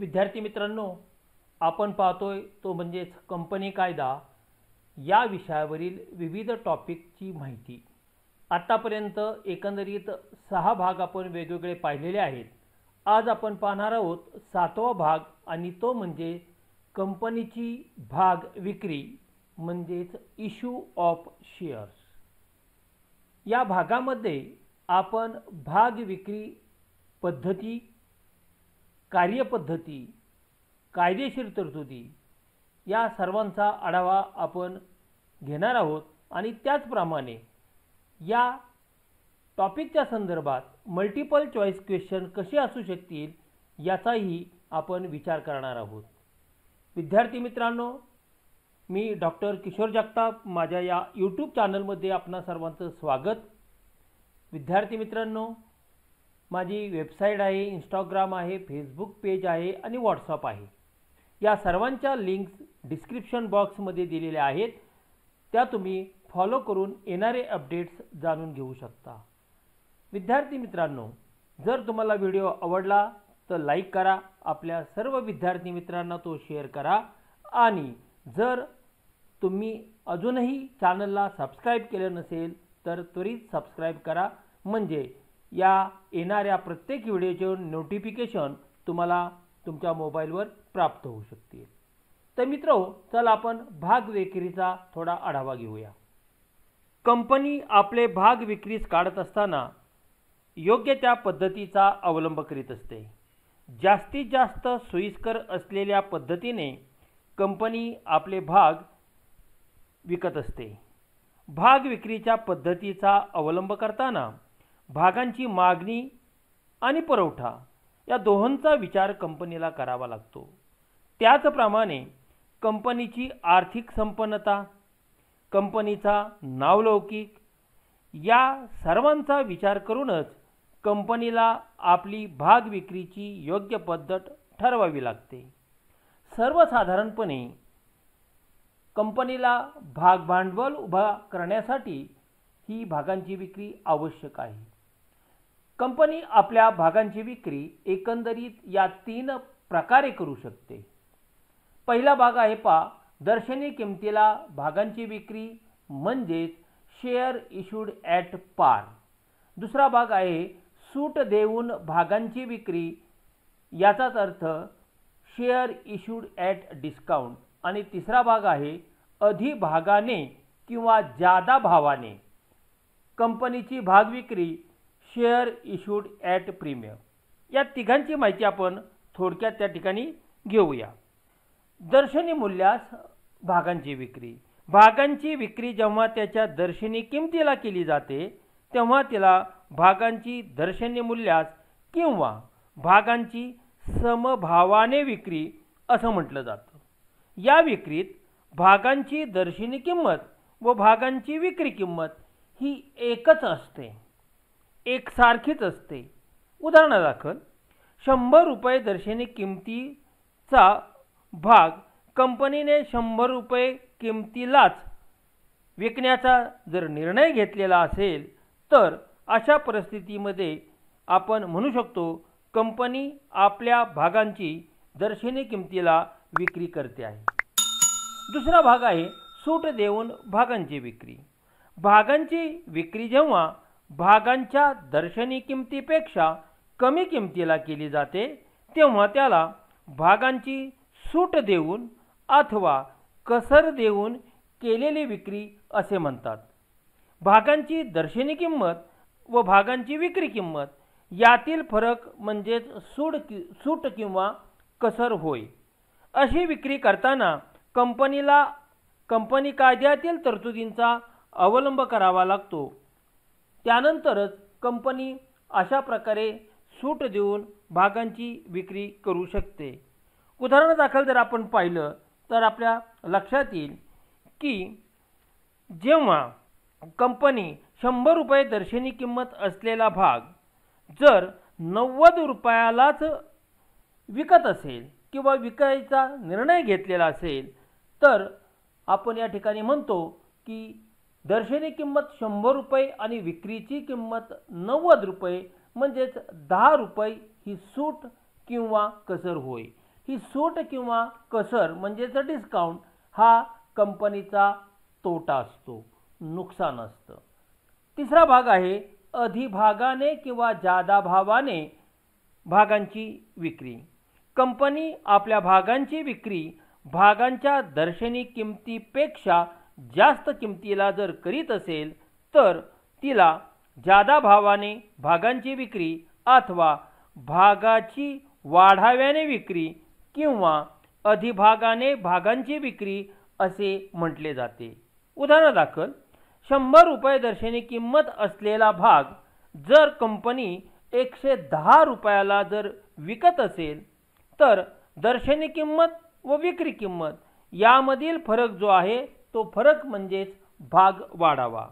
विद्यार्थी मित्रांनो, आपण पाहतोय तो म्हणजेच कंपनी कायदा या विषयावरील विविध टॉपिकची माहिती। आतापर्यंत एकंदरीत 6 भाग आपण वेगवेगळे पाहिलेले आहेत। आज आपण पाहणार आहोत 7वा भाग आणि तो म्हणजे कंपनीची भाग विक्री म्हणजेच इश्यू ऑफ शेअर्स। या भागामध्ये आपण भाग विक्री पद्धती, कार्यपद्धती, कायदेशीर तरतुदी या सर्वांचा आढावा आपण घेणार आहोत आणि त्याचप्रमाणे या टॉपिकच्या संदर्भात मल्टिपल चॉईस क्वेश्चन कसे असू शकतील याचाही आपण विचार करणार आहोत। विद्यार्थी मित्रांनो, मी डॉक्टर किशोर जगताप, माझ्या या यूट्यूब चॅनलमध्ये आपणा सर्वांचं स्वागत। विद्यार्थी मित्रांनो, माझी वेबसाईट आहे, इंस्टाग्राम आहे, फेसबुक पेज आहे आणि व्हॉट्सअप आहे। या सर्वांच्या लिंक्स डिस्क्रिप्शन बॉक्समध्ये दिलेल्या आहेत, त्या तुम्ही फॉलो करून येणारे अपडेट्स जाणून घेऊ शकता। विद्यार्थी मित्रांनो, जर तुम्हाला व्हिडिओ आवडला तर लाईक करा, आपल्या सर्व विद्यार्थी मित्रांना तो शेअर करा आणि जर तुम्ही अजूनही चॅनलला सबस्क्राइब केले नसेल तर त्वरित सबस्क्राइब करा, म्हणजे या येणाऱ्या प्रत्येक व्हिडिओचे नोटिफिकेशन तुम्हाला तुमच्या मोबाईलवर प्राप्त होऊ शकतील। तर मित्रो, चला आपण भाग विक्रीचा थोडा आढावा घेऊया। कंपनी आपले भाग विक्रीस काढत असताना योग्य त्या पद्धतीचा अवलंब करीत असते। जास्तीत जास्त सोयीस्कर असलेल्या पद्धतीने कंपनी आपले भाग विकत असते। भाग विक्रीच्या पद्धतीचा अवलंब करताना भागांची मागणी आणि पुरवठा या दोहोंचा विचार कंपनीला करावा लागतो। त्याचप्रमाणे कंपनीची आर्थिक संपन्नता, कंपनीचा नावलौकिक या सर्वांचा विचार करूनच कंपनीला आपली भाग विक्रीची योग्य पद्धत ठरवावी लागते। सर्वसाधारणपणे कंपनीला भाग भांडवल उभा करण्यासाठी ही भागांची विक्री आवश्यक आहे। कंपनी आपल्या भागांची विक्री एकंदरीत या 3 प्रकारे करू शकते। पहिला भाग आहे दर्शनी किमतीला भागांची विक्री म्हणजेच शेअर इश्यूड ॲट पार। दुसरा भाग आहे सूट देऊन भागांची विक्री, याचाच अर्थ शेअर इश्यूड ॲट डिस्काउंट। आणि तिसरा भाग आहे अधिभागाने किंवा जादा भावाने कंपनीची भाग विक्री, शेअर इश्यूड ॲट प्रीमियम। या तिघांची माहिती आपण थोडक्यात त्या ठिकाणी घेऊया। दर्शनी मूल्यास भागांची विक्री। भागांची विक्री जेव्हा त्याच्या दर्शनी किमतीला केली जाते तेव्हा तिला भागांची दर्शनी मूल्यास किंवा भागांची समभावाने विक्री असं म्हटलं जातं। या विक्रीत भागांची दर्शनी किंमत व भागांची विक्री किंमत ही एकच असते, एकसारखीच असते। उदाहरणादाखल 100 रुपये दर्शनी किमतीचा भाग कंपनीने 100 रुपये किमतीलाच विकण्याचा जर निर्णय घेतलेला असेल तर अशा परिस्थितीमध्ये आपण म्हणू शकतो कंपनी आपल्या भागांची दर्शनी किमतीला विक्री करते आहे। दुसरा भाग आहे सूट देऊन भागांची विक्री। भागांची विक्री जेव्हा भागांच्या दर्शनी किमतीपेक्षा कमी किमतीला केली जाते तेव्हा त्याला भागांची सूट देऊन अथवा कसर देऊन केलेली विक्री असे म्हणतात। भागांची दर्शनी किंमत व भागांची विक्री किंमत यातील फरक म्हणजेच सूट किंवा कसर होय। अशी विक्री करताना कंपनी कायद्यातील तरतुदींचा अवलंब करावा लागतो। त्यानंतरच कंपनी अशा प्रकारे सूट देऊन भागांची विक्री करू शकते। उदाहरणादाखल जर आपण पाहिलं तर आपल्या लक्षात येईल की जेव्हा कंपनी 100 रुपये दर्शनी किंमत असलेला भाग जर 90 रुपयालाच विकत असेल किंवा विकायचा निर्णय घेतलेला असेल तर आपण या ठिकाणी म्हणतो की दर्शनी किंमत 100 रुपये आणि विक्रीची किंमत 90 रुपये म्हणजेच 10 रुपये ही सूट किंवा कसर होय। ही सूट किंवा कसर म्हणजेच डिस्काउंट हा कंपनीचा तोटा असतो, नुकसान असतं. तिसरा भाग आहे अधिभागाने किंवा जादा भावाने भागांची विक्री. कंपनी आपल्या भागांची विक्री भागांच्या दर्शनी किमतीपेक्षा जास्त किमतीला जर करीत असेल तर तिला जादा भावाने भागांची विक्री अथवा भागाची वाढाव्याने विक्री किंवा अधिभागाने भागांची विक्री असे म्हटले जाते. उदाहरणादाखल 100 रुपये दर्शनी किंमत असलेला भाग जर कंपनी 110 रुपयाला जर विकत असेल तर दर्शनी किंमत व विक्री किंमत यामधील फरक जो आहे तो फरक म्हणजेच भाग वाढावा.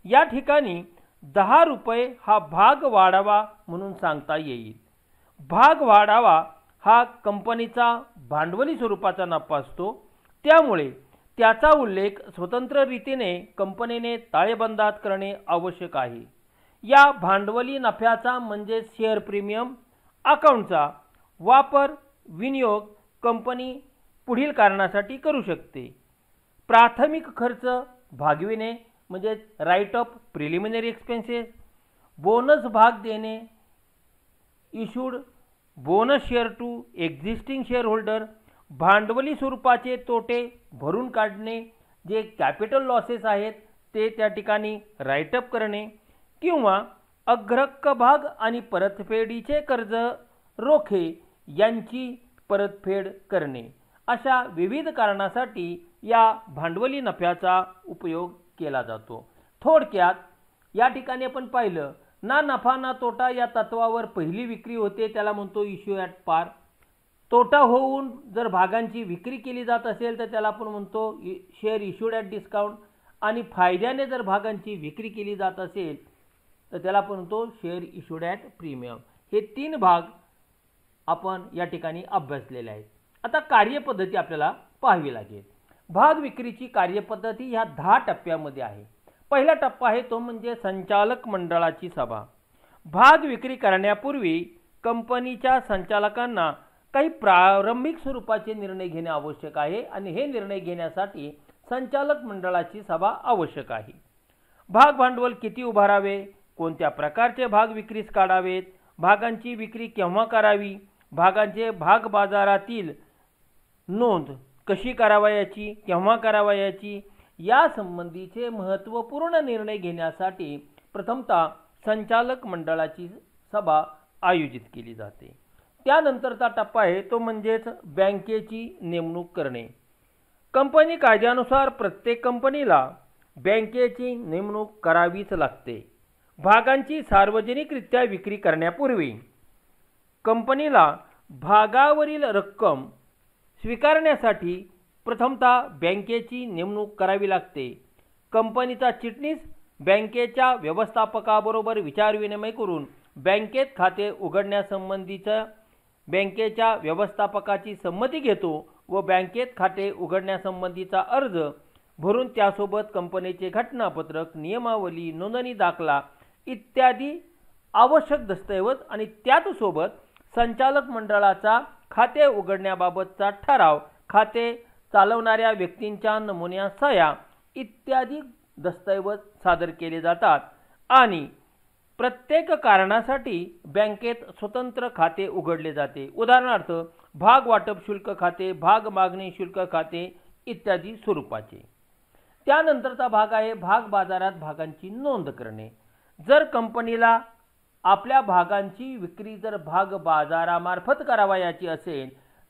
या ठिकाणी 10 रुपये हा भाग वाढावा म्हणून सांगता येईल. भाग वाढावा हा कंपनीचा भांडवली स्वरूपाचा नफा असतो, त्यामुळे त्याचा उल्लेख स्वतंत्र रीतीने कंपनीने ताळेबंदात करणे आवश्यक आहे. या भांडवली नफ्याचा म्हणजे शेअर प्रीमियम अकाउंटचा वापर विनियोग कंपनी पुढील कारणासाठी करू शकते. प्राथमिक खर्च भागविणे म्हणजे write off preliminary expenses, bonus भाग देणे, issued bonus share to existing shareholder, भांडवली स्वरूपाचे तोटे भरून काढणे, जे कॅपिटल लॉसेस आहेत ते त्या ठिकाणी राईट अप करणे किंवा अग्रहक्क भाग आणि परतफेडीचे कर्ज रोखे यांची परतफेड करणे. अशा विविध कारणासाठी या भांडवली नफ्याचा उपयोग केला जातो. थोडक्यात या ठिकाणी आपण पाहिलं ना नफा ना तोटा या तत्वावर पहिली विक्री होते, त्याला म्हणतो इश्यू ॲट पार. तोटा होऊन जर भागांची विक्री केली जात असेल तर त्याला आपण म्हणतो शेअर इश्यूड ॲट डिस्काउंट, आणि फायद्याने जर भागांची विक्री केली जात असेल तर त्याला आपण म्हणतो शेअर इश्यूड ॲट प्रीमियम. हे 3 भाग आपण या ठिकाणी अभ्यासलेले आहेत. आता कार्यपद्धती आपल्याला पाहावी लागेल. भाग विक्रीची कार्यपद्धती ह्या 10 टप्प्यामध्ये आहे. पहिला टप्पा आहे तो म्हणजे संचालक मंडळाची सभा. भाग विक्री करण्यापूर्वी कंपनीच्या संचालकांना काही प्रारंभिक स्वरूपाचे निर्णय घेणे आवश्यक आहे आणि हे निर्णय घेण्यासाठी संचालक मंडळाची सभा आवश्यक आहे. भाग भांडवल किती उभारावे, कोणत्या प्रकारचे भाग विक्रीस काढावेत, भागांची विक्री केव्हा करावी, भागांचे भाग बाजारातील नोंद कशी करावयाची, केव्हा करावयाची या संबंधीचे महत्त्वपूर्ण निर्णय घेण्यासाठी प्रथमतः संचालक मंडळाची सभा आयोजित केली जाते. त्यानंतरचा टप्पा आहे तो म्हणजेच बँकेची नेमणूक करणे. कंपनी कायद्यानुसार प्रत्येक कंपनीला बँकेची नेमणूक करावीच लागते. भागांची सार्वजनिकरित्या विक्री करण्यापूर्वी कंपनीला भागावरील रक्कम स्वीकारण्यासाठी प्रथमतः बँकेची नेमणूक करावी लागते. कंपनीचा चिटणीस बँकेच्या व्यवस्थापकाबरोबर विचारविनिमय करून बँकेत खाते उघडण्यासंबंधीच्या बँकेच्या व्यवस्थापकाची संमती घेतो व बँकेत खाते उघडण्यासंबंधीचा अर्ज भरून त्यासोबत कंपनीचे घटनापत्रक, नियमावली, नोंदणी दाखला इत्यादी आवश्यक दस्तऐवज आणि त्याचसोबत संचालक मंडळाचा खाते उघडण्याबाबतचा ठराव, खाते चालवणाऱ्या व्यक्तींच्या नमुन्या, सह्या इत्यादी दस्तऐवज सादर केले जातात आणि प्रत्येक कारणासाठी बँकेत स्वतंत्र खाते उघडले जाते. उदाहरणार्थ भाग वाटप शुल्क खाते, भाग मागणी शुल्क खाते इत्यादी स्वरूपाचे. त्यानंतरचा भाग आहे भाग बाजारात भागांची नोंद करणे. जर कंपनीला आपल्या भागांची विक्री जर भाग बाजारामार्फत करावयाची असेल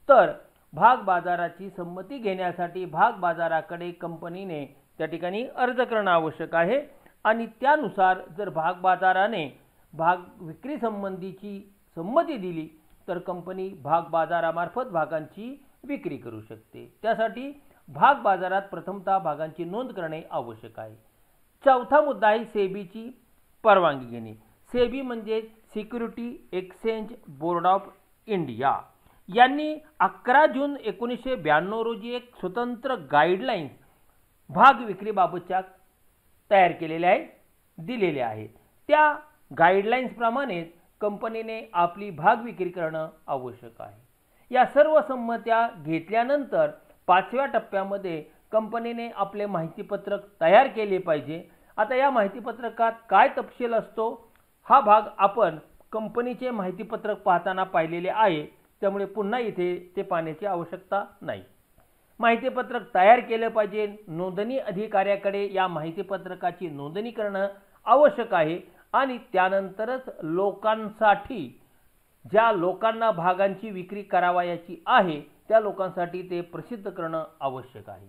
तर भाग बाजाराची संमती घेण्यासाठी भाग बाजाराकडे कंपनीने त्या ठिकाणी अर्ज करणं आवश्यक आहे आणि त्यानुसार जर भाग बाजाराने भाग विक्री संबंधीची संमती दिली तर कंपनी भाग बाजारामार्फत भागांची विक्री करू शकते. त्यासाठी भाग बाजारात प्रथमतः भागांची नोंद करणे आवश्यक आहे. चौथा मुद्दा आहे सेबीची परवानगी घेणे. सेबी म्हणजे security exchange board of India यांनी 11 जून 1992 रोजी एक स्वतंत्र गाईडलाईन्स भाग विक्रीबाबतच्या तयार केलेल्या आहेत, दिलेल्या आहेत. त्या गाईडलाईन्स प्रमाणेच कंपनीने आपली भाग विक्री करणं आवश्यक आहे. या सर्व संमत्या घेतल्यानंतर 5व्या टप्प्यामध्ये कंपनीने आपले माहितीपत्रक तयार केले पाहिजे। आता या माहितीपत्रकात काय तपशील असतो हा भाग आपण कंपनीचे माहितीपत्रक पाहताना पाहिलेले आहे, त्यामुळे पुन्हा इथे ते पाहण्याची आवश्यकता नाही। माहितीपत्रक तयार केले पाहिजे, नोंदणी अधिकाऱ्याकडे या माहितीपत्रकाची नोंदणी करणं आवश्यक आहे आणि त्यानंतरच लोकांसाठी, ज्या लोकांना भागांची विक्री करावयाची आहे त्या लोकांसाठी ते प्रसिद्ध करणं आवश्यक आहे।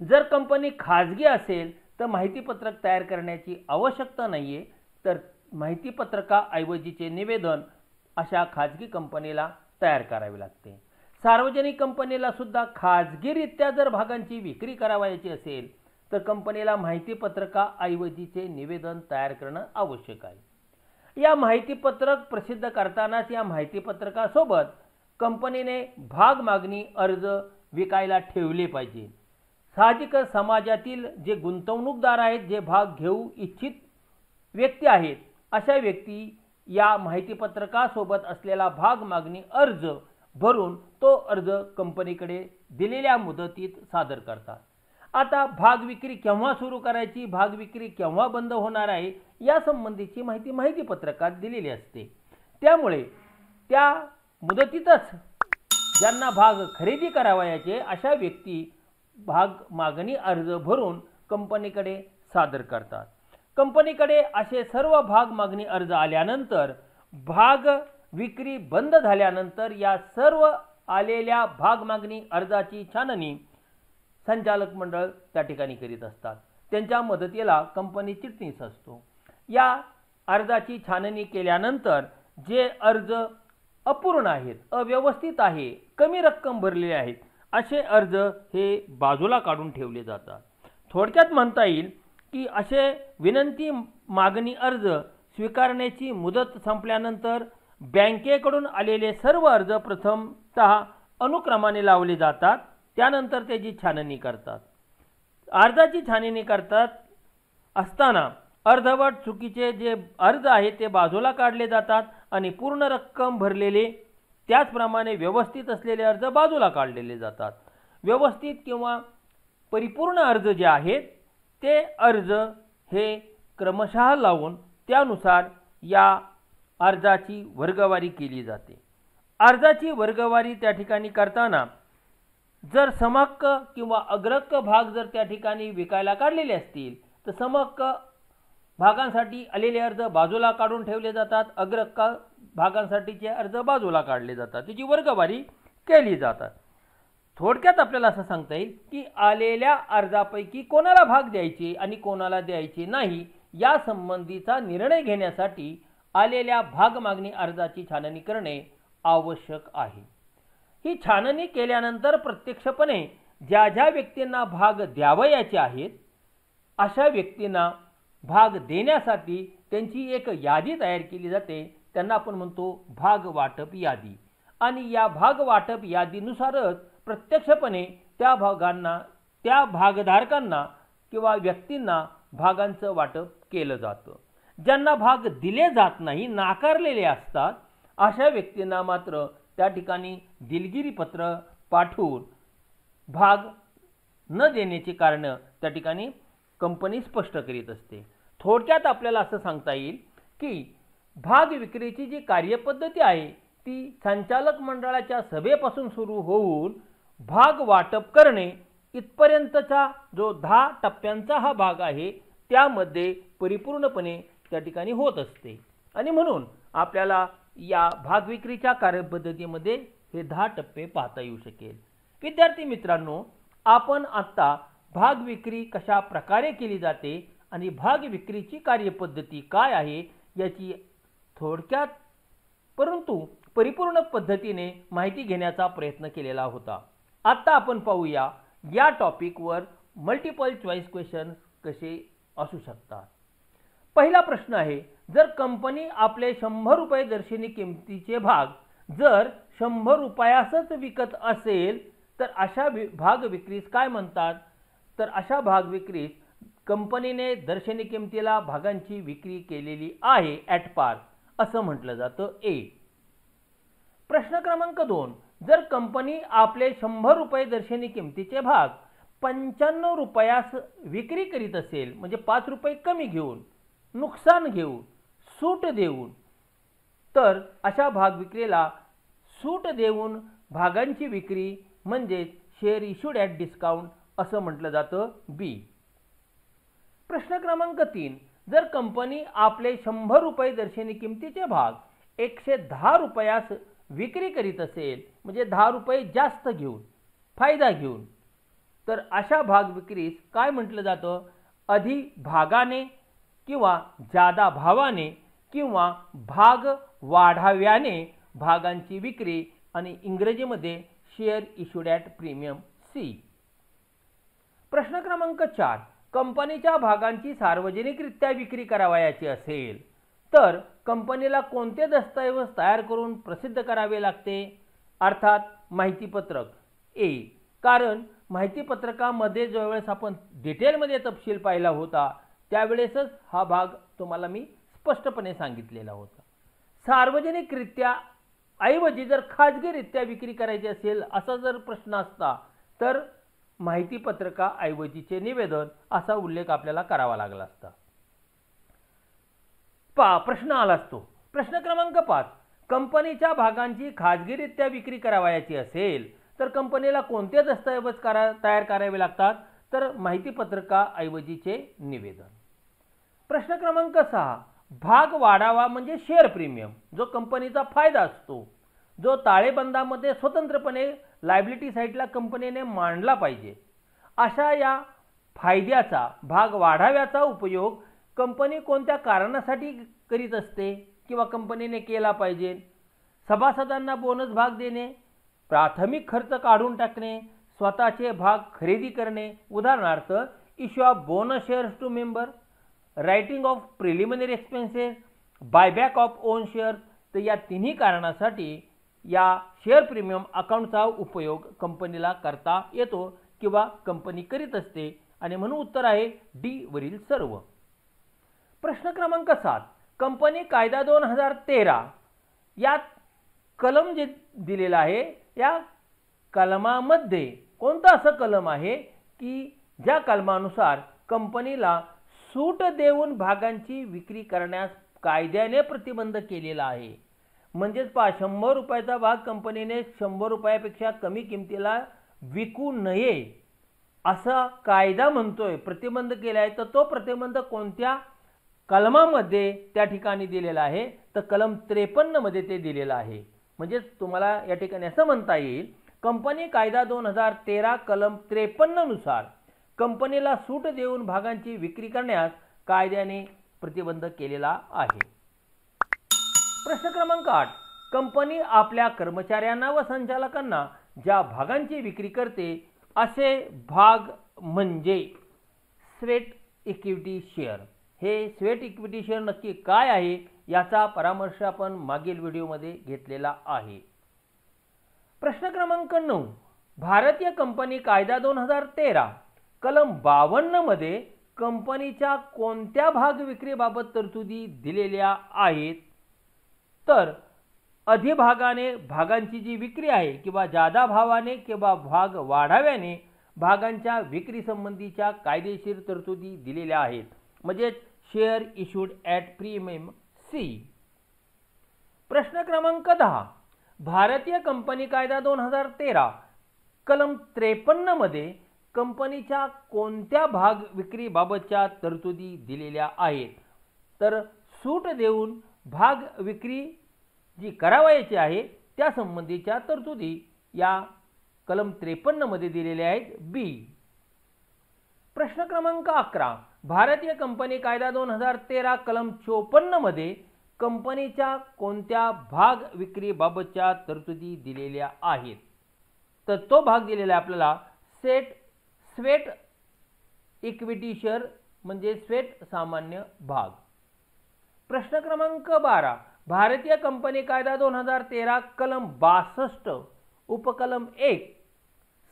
जर कंपनी खाजगी असेल तर माहितीपत्रक तयार करण्याची आवश्यकता नाहीये, तर माहितीपत्रकाऐवजीचे निवेदन अशा खाजगी कंपनीला तयार करावे लागते। सार्वजनिक कंपनीला सुद्धा खाजगीरित्या जर भागांची विक्री करावयाची असेल तर कंपनीला माहितीपत्रकाऐवजीचे निवेदन तयार करणं आवश्यक आहे। या माहितीपत्रक प्रसिद्ध करतानाच या माहितीपत्रकासोबत कंपनीने भाग मागणी अर्ज विकायला ठेवले पाहिजे। साहजिकच समाजातील जे गुंतवणूकदार आहेत, जे भाग घेऊ इच्छित व्यक्ती आहेत, अशा व्यक्ती या माहितीपत्रकासोबत असलेला भाग मागणी अर्ज भरून तो अर्ज कंपनीकडे दिलेल्या मुदतीत सादर करतात। आता भाग विक्री केव्हा सुरू करायची, भाग विक्री केव्हा बंद होणार आहे या संबंधीची माहिती माहितीपत्रकात दिलेली असते। त्यामुळे त्या मुदतीतच ज्यांना भाग खरेदी करावयाचे अशा व्यक्ती भाग मागणी अर्ज भरून कंपनीकडे सादर करतात। कंपनीकडे असे सर्व भाग मागणी अर्ज आल्यानंतर भाग विक्री बंद झाल्यानंतर या सर्व आलेल्या भाग मागणी अर्जाची छाननी संचालक मंडळ त्या ठिकाणी करीत असतात। त्यांच्या मदतीला कंपनी चिटणीस असतो। या अर्जाची छाननी केल्यानंतर जे अर्ज अपूर्ण आहेत, अव्यवस्थित आहे, कमी रक्कम भरलेले आहेत असे अर्ज हे बाजूला काढून ठेवले जातात। थोडक्यात म्हणता येईल की असे विनंती मागणी अर्ज स्वीकारण्याची मुदत संपल्यानंतर बँकेकडून आलेले सर्व अर्ज प्रथमतः अनुक्रमाने लावले जातात, त्यानंतर त्याची छाननी करतात। अर्जाची छाननी करतात असताना अर्धवट चुकीचे जे अर्ज आहेत ते बाजूला काढले जातात आणि पूर्ण रक्कम भरलेले त्याचप्रमाणे व्यवस्थित असलेले अर्ज बाजूला काढलेले जातात। व्यवस्थित किंवा परिपूर्ण अर्ज जे आहेत ते अर्ज हे क्रमशः लावून त्यानुसार या अर्जाची वर्गवारी केली जाते। अर्जाची वर्गवारी त्या ठिकाणी करताना जर समहक्क किंवा अग्रहक्क भाग जर त्या ठिकाणी विकायला काढलेले असतील तर समहक्क भागांसाठी आलेले अर्ज बाजूला काढून ठेवले जातात, अग्रहक्क भागांसाठीचे अर्ज बाजूला काढले जातात, त्याची वर्गवारी केली जातात। थोडक्यात आपल्याला असं सांगता येईल की आलेल्या अर्जापैकी कोणाला भाग द्यायचे आणि कोणाला द्यायचे नाही या संबंधीचा निर्णय घेण्यासाठी आलेल्या भाग मागणी अर्जाची छाननी करणे आवश्यक आहे। ही छाननी केल्यानंतर प्रत्यक्षपणे ज्या ज्या व्यक्तींना भाग द्यावयाचे आहेत अशा व्यक्तींना भाग देण्यासाठी त्यांची एक यादी तयार केली जाते, त्यांना आपण म्हणतो भाग वाटप यादी। आणि या भाग वाटप यादीनुसारच प्रत्यक्षपणे त्या भागांना, त्या भागधारकांना किंवा व्यक्तींना भागांचं वाटप केलं जातं। ज्यांना भाग दिले जात नाही, नाकारलेले असतात, अशा व्यक्तींना मात्र त्या ठिकाणी दिलगिरी पत्र पाठवून भाग न देण्याची कारण त्या ठिकाणी कंपनी स्पष्ट करीत असते। थोडक्यात आपल्याला असं सांगता येईल की भाग विक्रीची जी कार्यपद्धती आहे ती संचालक मंडळाच्या सभेपासून सुरू होऊन भाग वाटप करणे इथपर्यंतचा जो 10 टप्प्यांचा हा भाग आहे त्यामध्ये परिपूर्णपणे त्या ठिकाणी होत असते। आणि म्हणून आपल्याला या भाग विक्रीच्या कार्यपद्धतीमध्ये हे 10 टप्पे पाहता येऊ शकेल। विद्यार्थी मित्रांनो, आपण आता भाग विक्री कशा प्रकारे केली जाते आणि भाग विक्रीची कार्यपद्धती काय आहे याची थोडक्यात परंतु परिपूर्ण पद्धतीने माहिती घेण्याचा प्रयत्न केलेला होता। आता आपण पाहूया या टॉपिकवर मल्टिपल चॉईस क्वेश्चन्स कसे असू शकतात। पहिला प्रश्न आहे, जर कंपनी आपले 100 रुपये दर्शनी किमतीचे भाग जर 100 रुपयासच विकत असेल तर अशा भाग विक्रीस काय म्हणतात? तर अशा भाग विक्रीस कंपनीने दर्शनी किमतीला भागांची विक्री केलेली आहे ॲट पार असं म्हटलं जातं। ए। प्रश्न क्रमांक 2, जर कंपनी आपले 100 रुपये दर्शनी किमतीचे भाग 95 रुपयास विक्री करीत असेल, म्हणजे 5 रुपये कमी घेऊन, नुकसान घेऊन, सूट देऊन, तर अशा भाग विक्रीला सूट देऊन भागांची विक्री म्हणजे शेअर इश्यूड ॲट डिस्काउंट असं म्हटलं जातं बी. प्रश्न क्रमांक 3, जर कंपनी आपले 100 रुपये दर्शनी किमतीचे भाग 110 रुपयास विक्री करीत असेल, म्हणजे 10 रुपये जास्त घेऊन, फायदा घेऊन, तर अशा भाग विक्रीस काय म्हटलं जातं? अधिभागाने किंवा जादा भावाने किंवा भाग वाढाव्याने भागांची विक्री आणि इंग्रजीमध्ये share issued at premium C. प्रश्न क्रमांक 4, कंपनीच्या भागांची सार्वजनिकरित्या विक्री करावयाची असेल तर कंपनीला कोणते दस्तऐवज तयार करून प्रसिद्ध करावे लागते? अर्थात माहितीपत्रक ए. कारण माहितीपत्रकामध्ये ज्यावेळेस आपण डिटेलमध्ये तपशील पाहिला होता त्यावेळेसच हा भाग तुम्हाला मी स्पष्टपणे सांगितलेला होता. सार्वजनिकरित्या ऐवजी जर खाजगीरित्या विक्री करायची असेल असा जर प्रश्न असता तर माहितीपत्रकाऐवजीचे निवेदन असा उल्लेख आपल्याला करावा लागला असता. प्रश्न आला असतो. प्रश्न क्रमांक 5, कंपनीच्या भागांची खाजगीरित्या विक्री करावयाची असेल तर कंपनीला कोणते दस्तऐवज तयार करावे लागतात? तर माहितीपत्रकाऐवजीचे निवेदन. प्रश्न क्रमांक 6, भाग वाढावा म्हणजे शेअर प्रीमियम, जो कंपनीचा फायदा असतो, जो ताळेबंदामध्ये स्वतंत्रपणे लायबिलिटी साईडला कंपनीने मांडला पाहिजे. अशा या फायद्याचा, भाग वाढाव्याचा उपयोग कंपनी कोणत्या कारणासाठी करीत असते किंवा कंपनीने केला पाहिजे? सभासदांना बोनस भाग देणे, प्राथमिक खर्च काढून टाकणे, स्वतःचे भाग खरेदी करणे, उदाहरणार्थ issue of bonus shares to member, writing off preliminary expenses, buyback of own shares. तर या तिन्ही कारणासाठी या शेअर प्रीमियम अकाउंटचा उपयोग कंपनीला करता येतो किंवा कंपनी करीत असते आणि म्हणून उत्तर आहे डी वरील सर्व. प्रश्न क्रमांक 7, कंपनी कायदा 2013 यात कलम जे दिलेला आहे या कलमामध्ये कोणतं असं कलम आहे की ज्या कलमानुसार कंपनीला सूट देऊन भागांची विक्री करण्यास कायद्याने प्रतिबंध केलेला आहे? म्हणजेच 100 रुपयाचा भाग कंपनीने 100 रुपयापेक्षा कमी किमतीला विकू नये असा कायदा म्हणतोय, प्रतिबंध केला आहे. तर तो प्रतिबंध कोणत्या कलमामध्ये त्या ठिकाणी दिलेला आहे? तर कलम 53 मध्ये ते दिलेलं आहे. म्हणजेच तुम्हाला या ठिकाणी असं म्हणता येईल, कंपनी कायदा 2013 कलम 53 नुसार कंपनीला सूट देऊन भागांची विक्री करण्यास कायद्याने प्रतिबंध केलेला आहे. प्रश्न क्रमांक 8, कंपनी आपल्या कर्मचाऱ्यांना व संचालकांना ज्या भागांची विक्री करते असे भाग म्हणजे स्वेट इक्विटी शेअर. हे स्वेट इक्विटी शेअर नक्की काय आहे याचा परामर्श आपण मागील व्हिडिओमध्ये घेतलेला आहे. प्रश्न क्रमांक 9, भारतीय कंपनी कायदा 2013 कलम 52 मध्ये कंपनीच्या कोणत्या भाग विक्रीबाबत तरतुदी दिलेल्या आहेत? तर अधिभागाने भागांची जी विक्री आहे किंवा जादा भावाने किंवा भाग वाढाव्याने भागांच्या विक्री संबंधीच्या कायदेशीर तरतुदी दिलेल्या आहेत, म्हणजे share issued at premium C. प्रश्न क्रमांक 10, भारतीय कंपनी कायदा 2013 कलम 53 मध्ये कंपनीच्या कोणत्या भाग विक्रीबाबतच्या तरतुदी दिलेल्या आहेत? तर सूट देऊन भाग विक्री जी करावयाची आहे त्या संबंधीच्या तरतुदी या कलम 53 मध्ये दिलेल्या आहेत बी. प्रश्न क्रमांक 11, भारतीय कंपनी कायदा 2013 कलम 54 मध्ये कंपनीच्या कोणत्या भाग विक्रीबाबतच्या तरतुदी दिलेल्या आहेत? तर तो भाग दिलेला आहे आपल्याला स्वेट इक्विटी शेअर म्हणजे स्वेट सामान्य भाग. प्रश्न क्रमांक 12, भारतीय कंपनी कायदा 2013 कलम 62 उपकलम 1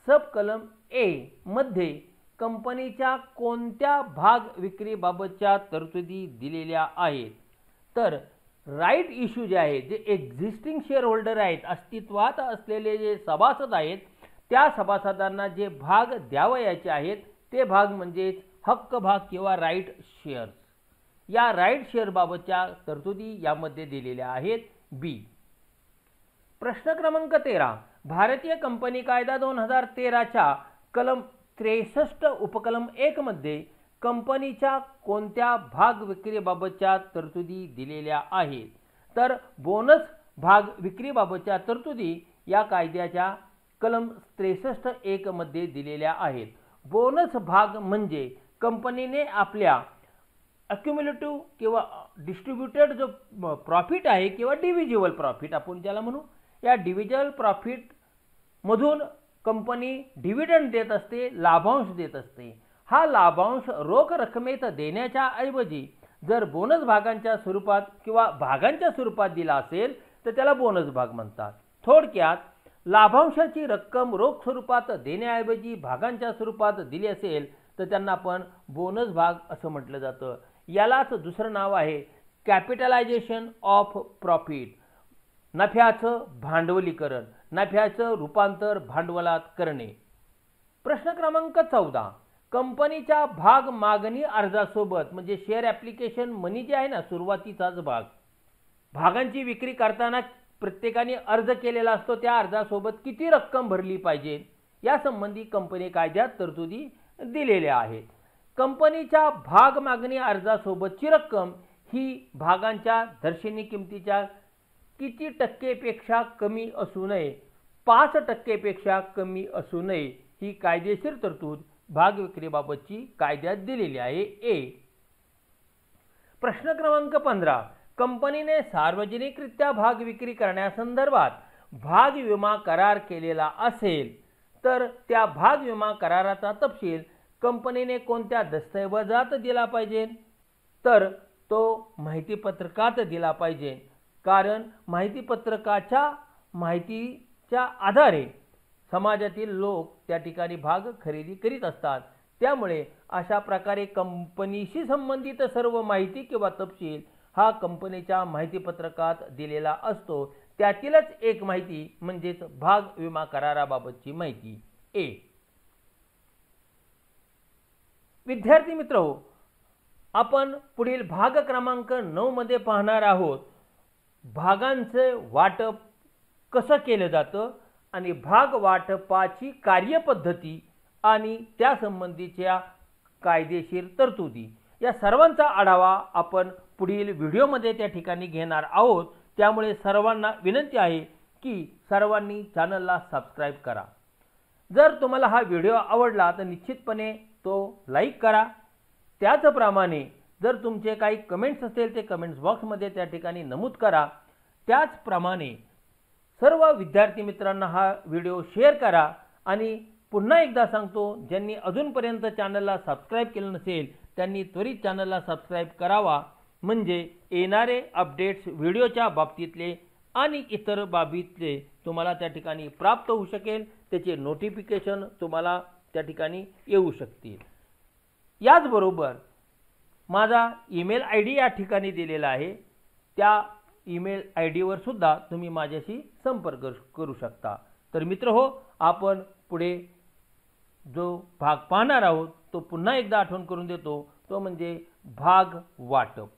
सब कलम ए मध्ये कंपनीच्या कोणत्या भाग विक्रीबाबतच्या तरतुदी दिलेल्या आहेत? तर राईट इश्यू जे आहे, जे एक्झिस्टिंग शेअर होल्डर आहेत, अस्तित्वात असलेले जे सभासद आहेत, त्या सभासदांना जे भाग द्यावयाचे आहेत ते भाग म्हणजेच हक्क भाग किंवा राईट शेअर्स. या राईट शेअरबाबतच्या तरतुदी यामध्ये दिलेल्या आहेत. बी. प्रश्न क्रमांक 13. भारतीय कंपनी कायदा 2013च्या कलम 63 उपकलम 1 मध्ये कंपनीच्या कोणत्या भाग विक्रीबाबतच्या तरतुदी दिलेल्या आहेत? तर बोनस भाग विक्रीबाबतच्या तरतुदी या कायद्याच्या कलम 63(1) मध्ये दिलेल्या आहेत. बोनस भाग म्हणजे कंपनीने आपल्या अक्युम्युलेटिव्ह किंवा डिस्ट्रीब्युटेड जो प्रॉफिट आहे किंवा डिव्हिजिबल प्रॉफिट आपण ज्याला म्हणू, या डिव्हिजिबल प्रॉफिट मधून कंपनी डिव्हिडंड देत असते, लाभांश देत असते. हा लाभांश रोख रकमेत देण्याच्या ऐवजी जर बोनस भागांच्या स्वरूपात किंवा भागांच्या स्वरूपात दिला असेल तर त्याला बोनस भाग म्हणतात. थोडक्यात लाभांशाची रक्कम रोख स्वरूपात देण्याऐवजी भागांच्या स्वरूपात दिली असेल तर त्यांना आपण बोनस भाग असं म्हटलं जातं. यालाच दुसरं नाव आहे कॅपिटलायझेशन ऑफ प्रॉफिट, नफ्याचं भांडवलीकरण, नफ्याचं रूपांतर भांडवलात करणे. प्रश्न क्रमांक 14. कंपनीच्या भाग मागणी अर्जासोबत म्हणजे शेअर ॲप्लिकेशन मनी जे आहे ना, सुरुवातीचाच भाग, भागांची विक्री करताना प्रत्येकाने अर्ज केलेला असतो, त्या अर्जासोबत किती रक्कम भरली पाहिजे यासंबंधी कंपनी कायद्यात तरतुदी दिलेल्या आहेत. कंपनीच्या भाग मागणी अर्जासोबतची रक्कम ही भागांच्या दर्शनी किमतीच्या किती टक्केपेक्षा कमी असू नये, 5% पेक्षा कमी असू नये, ही कायदेशीर तरतूद भाग विक्रीबाबतची कायद्यात दिलेली आहे. ए. प्रश्न क्रमांक 15. कंपनीने सार्वजनिकरित्या भाग विक्री करण्यासंदर्भात भाग विमा करार केलेला असेल तर त्या भाग विमा कराराचा तपशील कंपनीने कोणत्या दस्तऐवजात दिला पाहिजे? तर तो माहितीपत्रकात दिला पाहिजे. कारण माहितीपत्रकाच्या माहितीच्या आधारे समाजातील लोक त्या ठिकाणी भाग खरेदी करीत असतात. त्यामुळे अशा प्रकारे कंपनीशी संबंधित सर्व माहिती किंवा तपशील हा कंपनीच्या माहितीपत्रकात दिलेला असतो. त्यातीलच एक माहिती म्हणजेच भाग विमा कराराबाबतची माहिती. ए. विद्यार्थी मित्रहो, आपण पुढील भाग क्रमांक 9 मध्ये पाहणार आहोत भागांचे वाटप कसं केलं जातं आणि भाग वाटपाची कार्यपद्धती आणि त्यासंबंधीच्या कायदेशीर तरतुदी या सर्वांचा आढावा आपण पुढील व्हिडिओमध्ये त्या ठिकाणी घेणार आहोत. त्यामुळे सर्वांना विनंती आहे की सर्वांनी चॅनलला सबस्क्राईब करा. जर तुम्हाला हा व्हिडिओ आवडला तर निश्चितपणे तो लाईक करा. त्याचप्रमाणे जर तुमचे काही कमेंट्स असतील ते कमेंट्स बॉक्समध्ये त्या ठिकाणी नमूद करा. त्याचप्रमाणे सर्व विद्यार्थी मित्रांना हा व्हिडिओ शेअर करा. आणि पुन्हा एकदा सांगतो, ज्यांनी अजूनपर्यंत चॅनलला सबस्क्राईब केलं नसेल त्यांनी त्वरित चॅनलला सबस्क्राईब करावा, म्हणजे येणारे अपडेट्स व्हिडिओच्या बाबतीतले आणि इतर बाबीतले तुम्हाला त्या ठिकाणी प्राप्त होऊ शकेल, त्याचे नोटिफिकेशन तुम्हाला त्या ठिकाणी येऊ शकतील. याचबरोबर माझा ईमेल ID या ठिकाणी दिलेला आहे. त्या ईमेल ID वर सुद्धा तुम्ही माझ्याशी संपर्क करू शकता. तर मित्र हो, आपण पुढे जो भाग पाहणार आहोत तो पुन्हा एकदा आठवण करून देतो, तो म्हणजे भाग वाटप.